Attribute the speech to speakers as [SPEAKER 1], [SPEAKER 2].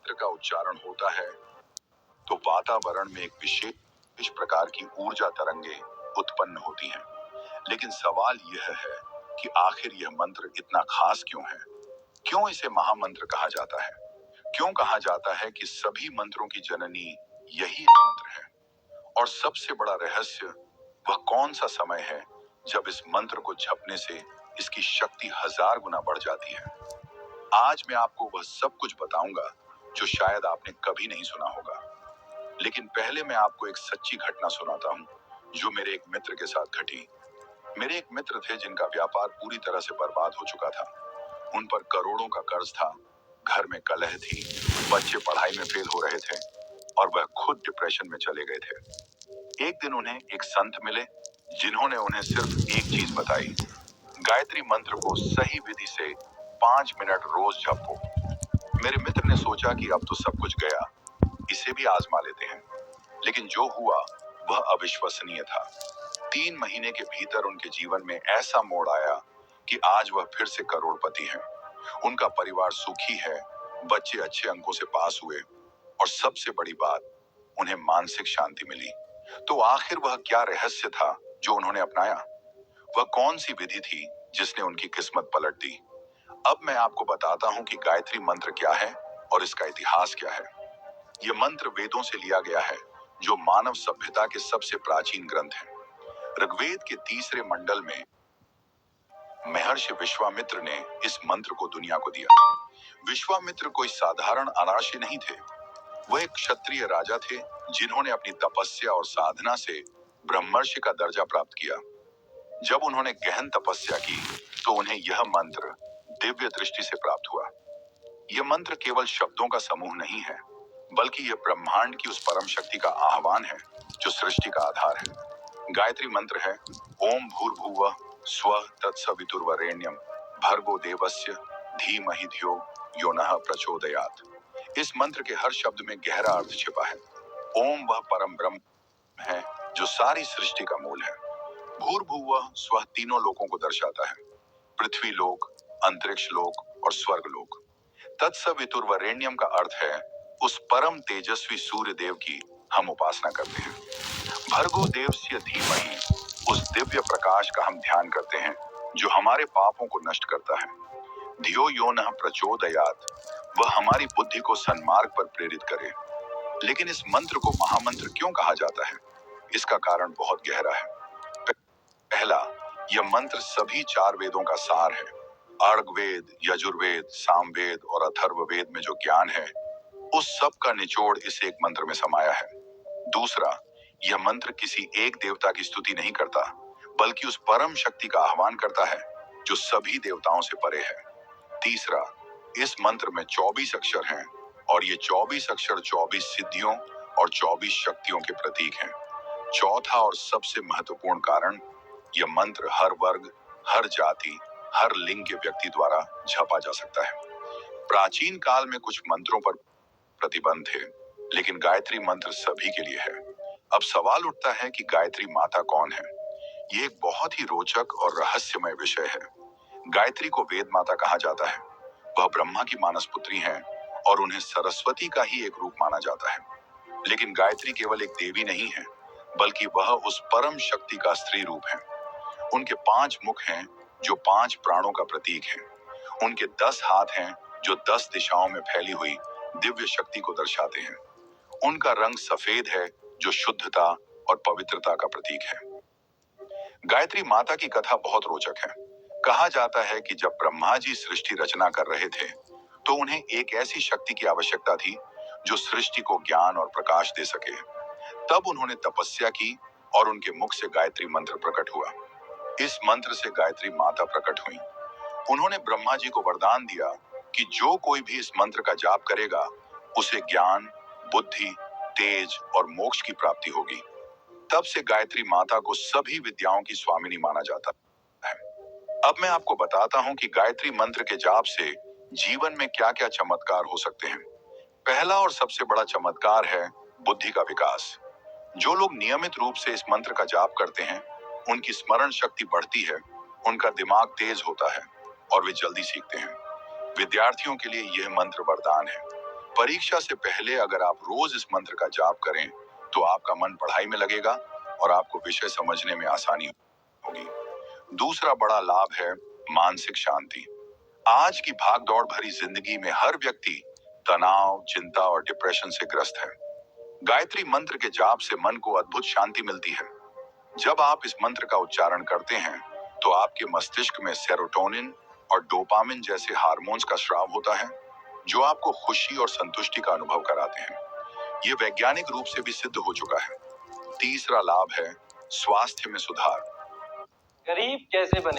[SPEAKER 1] मंत्र का उच्चारण होता है तो वातावरण में एक विशेष प्रकार की ऊर्जा तरंगे उत्पन्न होती हैं। लेकिन सवाल यह है कि आखिर यह मंत्र इतना खास क्यों है? क्यों इसे महामंत्र कहा जाता है? क्यों कहा जाता है कि सभी मंत्रों की जननी यही एक मंत्र है? और सबसे बड़ा रहस्य, वह कौन सा समय है जब इस मंत्र को जपने से इसकी शक्ति 1000 गुना बढ़ जाती है? आज मैं आपको वह सब कुछ बताऊंगा जो शायद आपने कभी नहीं सुना होगा। लेकिन पहले मैं आपको एक सच्ची घटना सुनाता हूँ जो मेरे एक मित्र के साथ घटी। मेरे एक मित्र थे जिनका व्यापार पूरी तरह से बर्बाद हो चुका था। उन पर करोड़ों का कर्ज था, घर में कलह थी, बच्चे पढ़ाई में फेल हो रहे थे और वह खुद डिप्रेशन में चले गए थे। एक दिन उन्हें एक संत मिले जिन्होंने उन्हें सिर्फ एक चीज बताई, गायत्री मंत्र को सही विधि से 5 मिनट रोज जपो। मेरे मित्र ने सोचा कि अब तो सब कुछ गया, इसे भी आजमा लेते हैं। लेकिन जो हुआ वह अविश्वसनीय था। 3 महीने के भीतर उनके जीवन में ऐसा मोड़ आया कि आज वह फिर से करोड़पति हैं। उनका परिवार सुखी है, बच्चे अच्छे अंकों से पास हुए और सबसे बड़ी बात, उन्हें मानसिक शांति मिली। तो आखिर वह क्या रहस्य था जो उन्होंने अपनाया? वह कौन सी विधि थी जिसने उनकी किस्मत पलट दी? अब मैं आपको बताता हूँ कि गायत्री मंत्र क्या है और इसका इतिहास क्या है। यह मंत्र वेदों से लिया गया है, जो मानव सभ्यता के सबसे प्राचीन ग्रंथ हैं। ऋग्वेद के 3रे मंडल में महर्षि विश्वामित्र ने इस मंत्र को दुनिया को दिया। विश्वामित्र कोई साधारण अनार्षि नहीं थे। वह एक क्षत्रिय राजा थे जिन्होंने अपनी तपस्या और साधना से ब्रह्मर्षि का दर्जा प्राप्त किया। जब उन्होंने गहन तपस्या की तो उन्हें यह मंत्र दिव्य दृष्टि से प्राप्त हुआ। यह मंत्र केवल शब्दों का समूह नहीं है, बल्कि यह ब्रह्मांड की उस परम शक्ति का आह्वान है जो सृष्टि का आधार है। गायत्री मंत्र है ओम भूर्भुवः स्वः तत्सवितुर्वरेण्यम भर्गो देवस्य धीमहि धियो यो नः प्रचोदयात्। इस मंत्र के हर शब्द में गहरा अर्थ छिपा है। ओम वह परम ब्रह्म है जो सारी सृष्टि का मूल है। भूर्भुवः स्वः तीनों लोकों को दर्शाता है, पृथ्वी लोक, अंतरिक्ष लोक और स्वर्ग लोक। तत्सवितुर्वरेण्यम का अर्थ है उस परम तेजस्वी सूर्य देव की हम उपासना करते हैं। भर्गो देवस्य धीमहि, उस दिव्य प्रकाश का हम ध्यान करते हैं जो हमारे पापों को नष्ट करता है। धियो यो नः प्रचोदयात्, वह हमारी बुद्धि को सन्मार्ग पर प्रेरित करे। लेकिन इस मंत्र को महामंत्र क्यों कहा जाता है? इसका कारण बहुत गहरा है। पहला, यह मंत्र सभी 4 वेदों का सार है। अर्ग्वेद, यजुर्वेद, सामवेद और अथर्ववेद में जो ज्ञान है, उस सब का निचोड़ इस एक मंत्र में समाया है। दूसरा, यह मंत्र किसी एक देवता की स्तुति नहीं करता, बल्कि उस परम शक्ति का आह्वान करता है जो सभी देवताओं से परे है। तीसरा, इस मंत्र में 24 अक्षर हैं और ये 24 अक्षर 24 सिद्धियों और 24 शक्तियों के प्रतीक हैं। चौथा और सबसे महत्वपूर्ण कारण, यह मंत्र हर वर्ग, हर जाति, हर लिंग के व्यक्ति द्वारा जपा जा सकता है। प्राचीन काल में कुछ मंत्रों पर प्रतिबंध थे, लेकिन गायत्री मंत्र सभी के लिए है। अब सवाल उठता है कि गायत्री माता कौन है? ये एक बहुत ही रोचक और रहस्यमय विषय है। गायत्री को वेद माता कहा जाता है। वह ब्रह्मा की मानस पुत्री हैं और उन्हें सरस्वती का ही एक रूप माना जाता है। लेकिन गायत्री केवल एक देवी नहीं है, बल्कि वह उस परम शक्ति का स्त्री रूप है। उनके 5 मुख हैं जो 5 प्राणों का प्रतीक है। उनके 10 हाथ हैं जो 10 दिशाओं में फैली हुई दिव्य शक्ति को दर्शाते हैं। उनका रंग सफेद है जो शुद्धता और पवित्रता का प्रतीक है। गायत्री माता की कथा बहुत रोचक है। कहा जाता है कि जब ब्रह्मा जी सृष्टि रचना कर रहे थे, तो उन्हें एक ऐसी शक्ति की आवश्यकता थी जो सृष्टि को ज्ञान और प्रकाश दे सके। तब उन्होंने तपस्या की और उनके मुख से गायत्री मंत्र प्रकट हुआ। इस मंत्र से गायत्री माता प्रकट हुई। उन्होंने ब्रह्मा जी को वरदान दिया कि जो कोई भी इस मंत्र का जाप करेगा, उसे ज्ञान, बुद्धि, तेज और मोक्ष की प्राप्ति होगी। तब से गायत्री माता को सभी विद्याओं की स्वामिनी माना जाता है। अब मैं आपको बताता हूँ कि गायत्री मंत्र के जाप से जीवन में क्या-क्या चमत्कार हो सकते हैं। पहला और सबसे बड़ा चमत्कार है बुद्धि का विकास। जो लोग नियमित रूप से इस मंत्र का जाप करते हैं, उनकी स्मरण शक्ति बढ़ती है, उनका दिमाग तेज होता है और वे जल्दी सीखते हैं। विद्यार्थियों के लिए यह मंत्र वरदान है। परीक्षा से पहले अगर आप रोज इस मंत्र का जाप करें तो आपका मन पढ़ाई में लगेगा और आपको विषय समझने में आसानी होगी। दूसरा बड़ा लाभ है मानसिक शांति। आज की भागदौड़ भरी जिंदगी में हर व्यक्ति तनाव, चिंता और डिप्रेशन से ग्रस्त है। गायत्री मंत्र के जाप से मन को अद्भुत शांति मिलती है। जब आप इस मंत्र का उच्चारण करते हैं तो आपके मस्तिष्क में सेरोटोनिन और डोपामिन जैसे हार्मोन्स का स्राव होता है, जो आपको खुशी और संतुष्टि का अनुभव कराते हैं। ये वैज्ञानिक रूप से भी सिद्ध हो चुका है। तीसरा लाभ है स्वास्थ्य में सुधार। गरीब कैसे बने